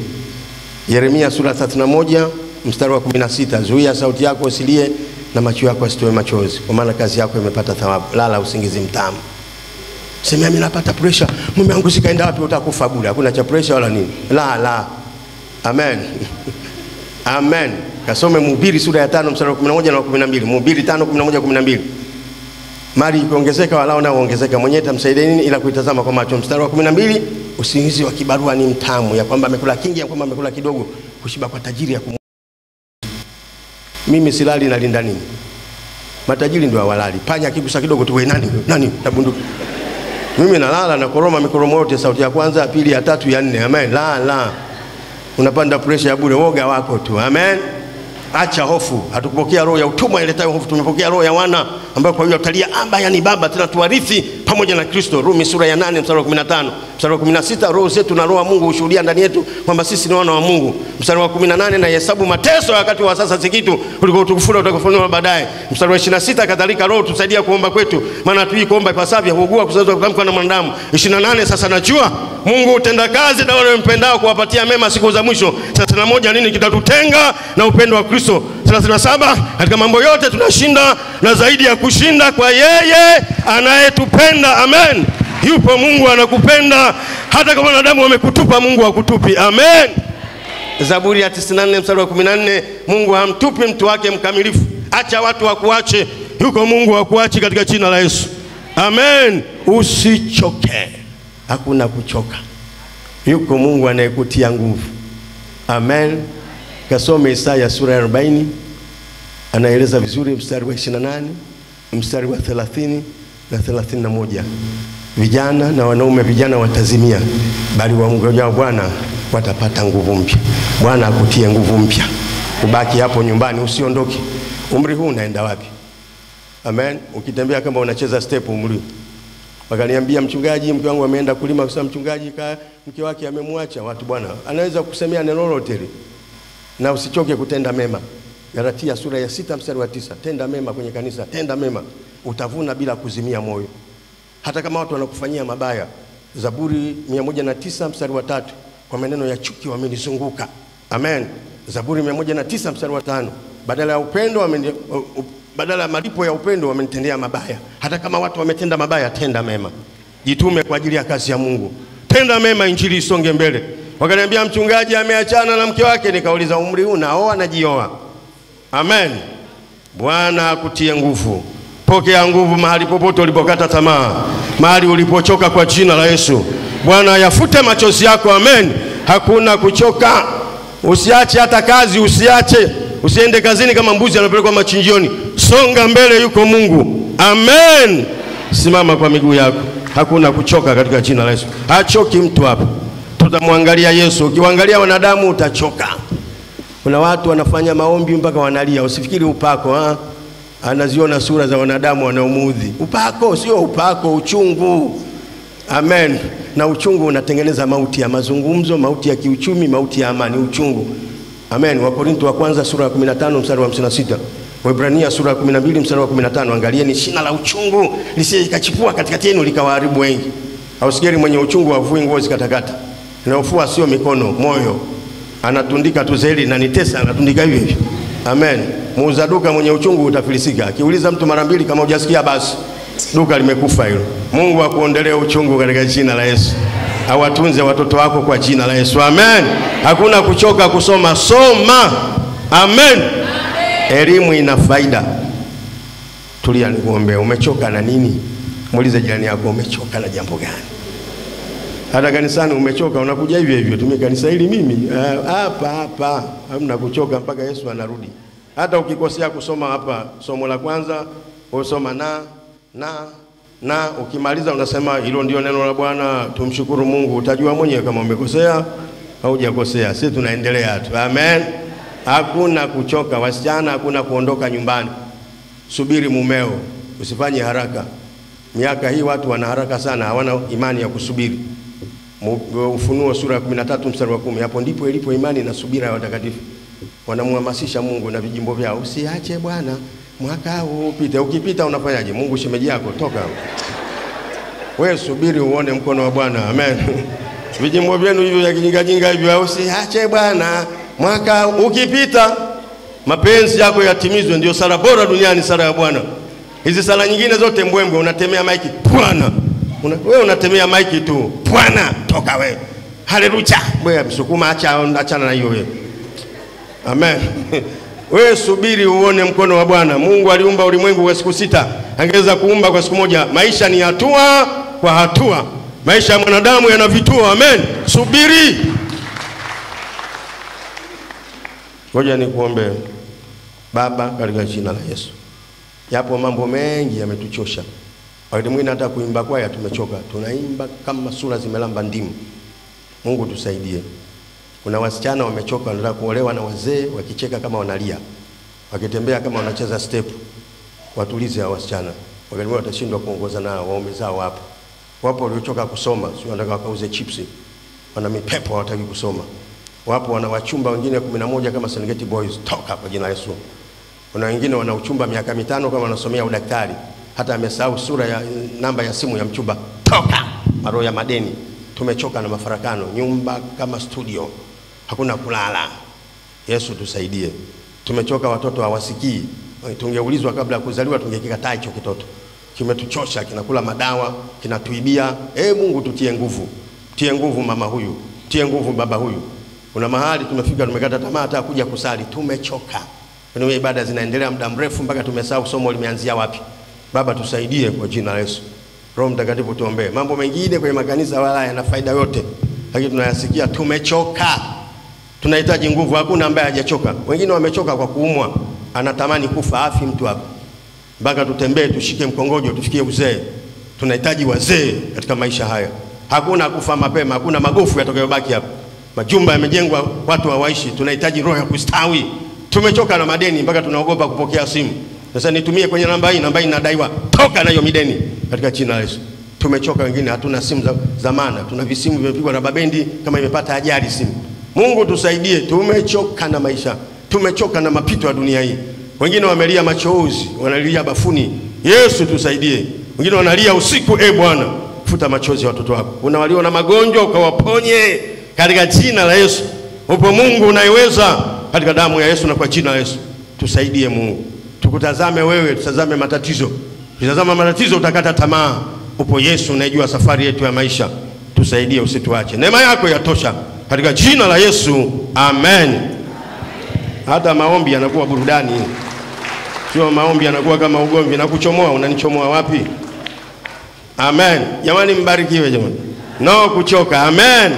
Yeremia sura 31 mstari wa 16. Zuia sauti yako, usilie, na macho yako asitoe machozi, kwa maana kazi yako imepata thawabu. Lala usingizi mtamu. Sema mimi napata pressure, mume wangu sikaenda wapi, utakufa bure. Hakuna cha pressure wala nini. La. Amen. Amen. Kasome Mhubiri sura ya 5 mstari wa 11 na 12. Mhubiri 5:11-12. Mali ikiongezeka walao nao ongezeka, mwenyewe tamsaidia nini ila kuitazama kwa macho. Mstari wa 12, usingizi wa kibarua ni mtamu, ya kwamba amekula kingi, ya kwamba amekula kidogo, kushiba kwa tajiri ya Mimi silali na linda nini? Matajiri ndio hawalali. Panya akigusa kidogo tu, wewe nani tabunduki. Mimi nalala na koroma mikoromo yote, sauti ya kwanza, ya pili, ya tatu, ya 4. Amen. La. Unapanda pressure ya bure, woga wako tu. Amen. Acha hofu. Hatukupokea roho ya utumwa iletayo hofu, tumepokea roho ya wana ambao kwa hiyo utalia Aba, yani baba, tena tuwarithi pamoja na Kristo. Rumi sura ya 8 mstari wa 15. Mstari wa 16, roho zetu na roho wa Mungu hushuhudia ndani yetu kwamba sisi ni wana wa Mungu. Mstari wa 18, na hesabu mateso wakati wa sasa si kitu kuliko utukufu utakaofunuliwa baadaye. Mstari wa 26, kadhalika roho tusaidia kuomba kwetu, maana hatujui kuomba ipasavyo, huugua kusazwa kutamkwa na mwanadamu. 28, sasa najua Mungu utenda kazi na wale wanampendao kuwapatia mema siku za mwisho. 31, nini kitatutenga na upendo wa Kristo? 37, katika mambo yote tunashinda na zaidi ya kushinda kwa yeye anayetupenda. Amen. Yupo Mungu anakupenda, hata kama wanadamu wamekutupa, Mungu hakutupi. Amen. Zaburi ya 94 mstari wa 14, Mungu hamtupi mtu wake mkamilifu. Acha watu wakuache, yuko Mungu hakuachi katika jina la Yesu. Amen. Usichoke. Hakuna kuchoka. Yuko Mungu anayekutia nguvu. Amen. Kasome Isaya sura ya 40. Anaeleza vizuri mstari wa 28, mstari wa 30 na 31. Vijana na wanaume, vijana watazimia, bali wamngojao Bwana watapata nguvu mpya. Bwana akutie nguvu mpya. Ubaki hapo nyumbani, usiondoke. Umri huu unaenda wapi? Amen. Ukitembea kama unacheza step umri. Wakaniambia mchungaji, mke wangu ameenda kulima. Kwa mchungaji mke wake amemwacha. Watu bwana anaweza kusemea neno lolote. Na usichoke kutenda mema. Galatia sura ya 6 mstari wa 9. Tenda mema kwenye kanisa, tenda mema, utavuna bila kuzimia moyo. Hata kama watu wanakufanyia mabaya. Zaburi 109 mstari wa 3, kwa maneno ya chuki wamenizunguka. Amen. Zaburi 109 mstari wa 5, badala ya upendo badala ya malipo ya upendo wamenitendea mabaya. Hata kama watu wametenda mabaya, tenda mema. Jitume kwa ajili ya kazi ya Mungu. Tenda mema, injili isonge mbele. Wakaniambia mchungaji ameachana na mke wake. Nikauliza, umri huu naoa na jioa? Amen. Bwana akutie nguvu. Pokea nguvu mahali popote ulipokata tamaa, mahali ulipochoka, kwa jina la Yesu. Bwana yafute machozi yako. Amen. Hakuna kuchoka. Usiache hata kazi, usiache. Usiende kazini kama mbuzi anapelekwa machinjioni. Songa mbele, yuko Mungu. Amen. Simama kwa miguu yako. Hakuna kuchoka katika jina la Yesu. Hachoki mtu hapa. Tutamwangalia Yesu. Ukiangalia wanadamu utachoka. Kuna watu wanafanya maombi mpaka wanalia. Usifikiri upako, anaziona sura za wanadamu wanaomuudhi. Upako sio upako, uchungu. Amen. Na uchungu unatengeneza mauti ya mazungumzo, mauti ya kiuchumi, mauti ya amani, uchungu. Amen. Wakorintho wa kwanza sura ya 15 mstari wa 56. Waebrania sura ya 12 mstari wa 15. Angalieni shina la uchungu lisije likachipua katikati yenu likawaharibu wengi. Hausigeri mwenye uchungu avui nguo zikatakata. Anaofua sio mikono, moyo. Anatundika tu zeli na nitesa, anatundika hivi. Amen. Muuza duka mwenye uchungu utafilisika. Akiuliza mtu mara mbili kama hujasikia, basi duka limekufa hilo. Mungu akuondolee uchungu katika jina la Yesu. Awatunze watoto wako kwa jina la Yesu. Amen. Hakuna kuchoka kusoma, soma. Amen. Elimu ina faida. Tulia nikuombe. Umechoka na nini? Muulize jirani yako, umechoka na jambo gani? Hata kanisani umechoka, unakuja hivyo hivyo. Tumie kanisa hili mimi hapa hamna kuchoka mpaka Yesu anarudi. Hata ukikosea kusoma hapa somo la kwanza, usoma na ukimaliza unasema hilo ndio neno la Bwana, tumshukuru Mungu. Utajua mwenyewe kama umekosea au hujakosea. Sisi tunaendelea tu. Amen. Hakuna kuchoka. Wasichana, hakuna kuondoka nyumbani. Subiri mumeo, usifanye haraka. Miaka hii watu wana haraka sana, hawana imani ya kusubiri. Ufunuo sura ya 13 mstari wa 10. Hapo ndipo ilipo imani na subira ya watakatifu. Wanamhamasisha Mungu na vijimbo vyao. Usiache Bwana mwaka huu upite. Ukipita unafanyaje? Mungu shemeji yako, toka. Wewe subiri uone mkono wa Bwana. Amen. Vijimbo vyenu hivyo ya kijinga hivyo, usiache Bwana mwaka ukipita. Mapenzi yako yatimizwe, ndio sala bora duniani, sala ya Bwana. Hizi sala nyingine zote mbwembwe, unatemea maiki Bwana. Wewe unatemea maiki tu. Bwana, toka wewe. Haleluya. Wewe msukuma, achana na hiyo wewe. Amen. Wewe subiri uone mkono wa Bwana. Mungu aliumba ulimwengu kwa siku 6. Angeweza kuumba kwa siku moja. Maisha ni hatua kwa hatua. Maisha ya mwanadamu yana vituo. Amen. Subiri. Ngoja nikuombe. Baba, katika jina la Yesu. Yapo mambo mengi yametuchosha. Wakati mwingine hata kuimba kwaya tumechoka. Tunaimba kama sura zimelamba ndimu. Mungu tusaidie. Kuna wasichana wamechoka, wanataka kuolewa na wazee wakicheka kama wanalia, wakitembea kama wanacheza step. watulize hao wasichana. Wakati mwingine watashindwa kuongoza nao, waume zao wapo. Wapo waliochoka kusoma, sio wanataka wakauze chipsi. Wana mipepo hawataki kusoma. Wapo wana wachumba wengine 11 kama Serengeti Boys, toka kwa jina la Yesu. Kuna wengine wana uchumba miaka 5 kama wanasomea udaktari, hata amesahau sura ya namba ya simu ya mchumba, toka. Maroho ya madeni. Tumechoka na mafarakano, nyumba kama studio, hakuna kulala. Yesu tusaidie. Tumechoka, watoto hawasikii. Tungeulizwa kabla ya kuzaliwa tungekikataa hicho kitoto. Kimetuchosha, kinakula madawa, kinatuibia. Mungu tutie nguvu. Tie nguvu mama huyu, tie nguvu baba huyu. Kuna mahali tumefika tumekata tamaa hata kuja kusali, tumechoka. Kuna ibada zinaendelea muda mrefu mpaka tumesahau somo limeanzia wapi. Baba tusaidie kwa jina la Yesu. Roho Mtakatifu tuombee. Mambo mengine kwenye makanisa wala yana faida yote, lakini tunayasikia tumechoka. Tunahitaji nguvu, hakuna ambaye hajachoka. Wengine wamechoka kwa kuumwa, anatamani kufa, afi mtu hapa. Mpaka tutembee tushike mkongojo tufikie uzee. Tunahitaji wazee katika maisha haya. Hakuna kufa mapema, hakuna magofu yatakayobaki hapa. Majumba yamejengwa, watu hawaishi. Tunahitaji roho ya kustawi. Tumechoka na madeni mpaka tunaogopa kupokea simu. Sasa nitumie kwenye namba hii inadaiwa, toka nayo mideni katika jina la Yesu. Tumechoka, wengine hatuna simu za maana, tuna visimu vimepigwa na babendi kama imepata ajali simu. Mungu tusaidie, tumechoka na maisha, tumechoka na mapito ya dunia hii. Wengine wamelia machozi, wanalia bafuni. Yesu tusaidie. Wengine wanalia usiku, Bwana futa machozi ya watoto wako. Kuna walio na magonjwa ukawaponye katika jina la Yesu. Upo Mungu unayeweza, katika damu ya Yesu na kwa jina la Yesu. Tusaidie Mungu. Tukutazame wewe, tutazame matatizo. Tutazama matatizo utakata tamaa. Upo Yesu unayejua safari yetu ya maisha. Tusaidie, usituache. Neema yako yatosha katika jina la Yesu. Amen. Hata maombi yanakuwa burudani. Sio maombi yanakuwa kama ugomvi na kuchomoa. Unanichomoa wapi? Amen. Jamani mbarikiwe jamani. No kuchoka. Amen.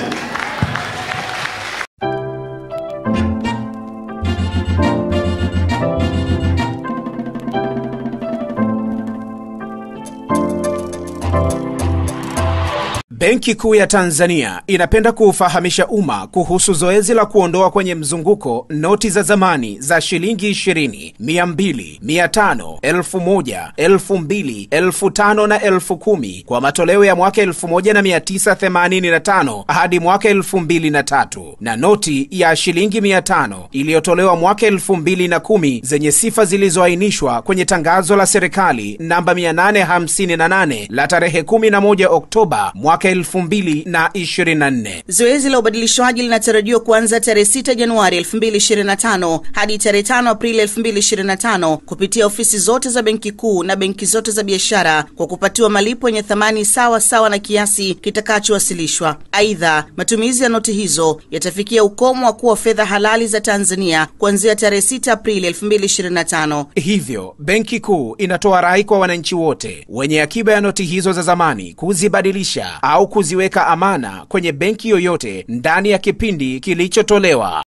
Benki Kuu ya Tanzania inapenda kuufahamisha umma kuhusu zoezi la kuondoa kwenye mzunguko noti za zamani za shilingi 20, 200, 500, 1000, 2000, 5000 na 10000 kwa matoleo ya mwaka 1985 hadi mwaka 2003 na noti ya shilingi 500 iliyotolewa mwaka 2010 zenye sifa zilizoainishwa kwenye tangazo la serikali namba 858 la tarehe 11 Oktoba mwaka 2024. Zoezi la ubadilishwaji linatarajiwa kuanza tarehe 6 Januari 2025 hadi tarehe 5 Aprili 2025 kupitia ofisi zote za Benki Kuu na benki zote za biashara kwa kupatiwa malipo yenye thamani sawa na kiasi kitakachowasilishwa. Aidha, matumizi ya noti hizo yatafikia ukomo wa kuwa fedha halali za Tanzania kuanzia tarehe 6 Aprili 2025. Hivyo, Benki Kuu inatoa rai kwa wananchi wote wenye akiba ya noti hizo za zamani kuzibadilisha au kuziweka amana kwenye benki yoyote ndani ya kipindi kilichotolewa.